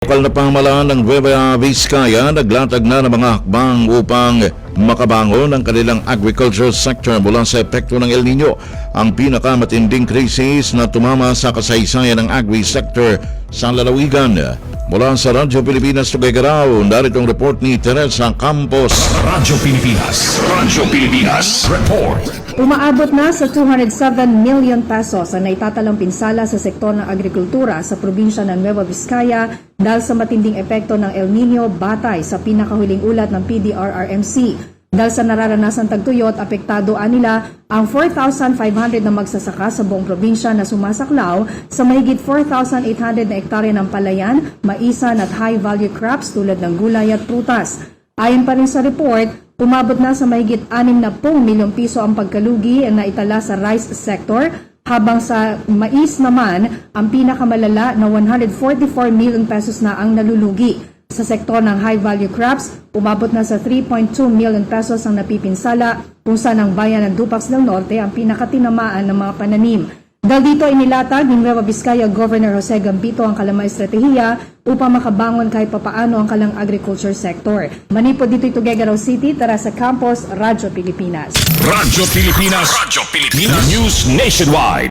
Lokal na pamahalaan ng Nueva Vizcaya naglatag na ng mga hakbang upang makabangon ang kanilang agriculture sector mula sa epekto ng El Nino, ang pinakamatinding krisis na tumama sa kasaysayan ng agri-sector sa lalawigan. Mula sa Radyo Pilipinas, Tuguegarao, narito ang report ni Teresa Campos. Radyo Pilipinas Report. Umaabot na sa 207 million pesos ang naitatalang pinsala sa sektor ng agrikultura sa probinsya ng Nueva Vizcaya dahil sa matinding epekto ng El Nino batay sa pinakahuling ulat ng PDRRMC. Dahil sa nararanasang tagtuyot, apektado nila ang 4,500 na magsasaka sa buong probinsya na sumasaklaw sa mahigit 4,800 na ektarya ng palayan, maisan at high-value crops tulad ng gulay at prutas. Ayon pa rin sa report, umabot na sa mahigit 60 milyong piso ang pagkalugi na itala sa rice sector, habang sa mais naman, ang pinakamalala na 144 million pesos na ang nalulugi. Sa sektor ng high-value crops, umabot na sa 3.2 million pesos ang napipinsala, kung saan ang bayan ng Dupax del Norte ang pinakatinamaan ng mga pananim. Dahil dito inilatag ni Nueva Vizcaya Governor Jose Gambito ang kalamang estratehiya upang makabangon kahit papaano ang kalang agriculture sector. Manipod dito Tuguegarao City, Teresa Campos, Radyo Pilipinas. Radyo Pilipinas News Nationwide.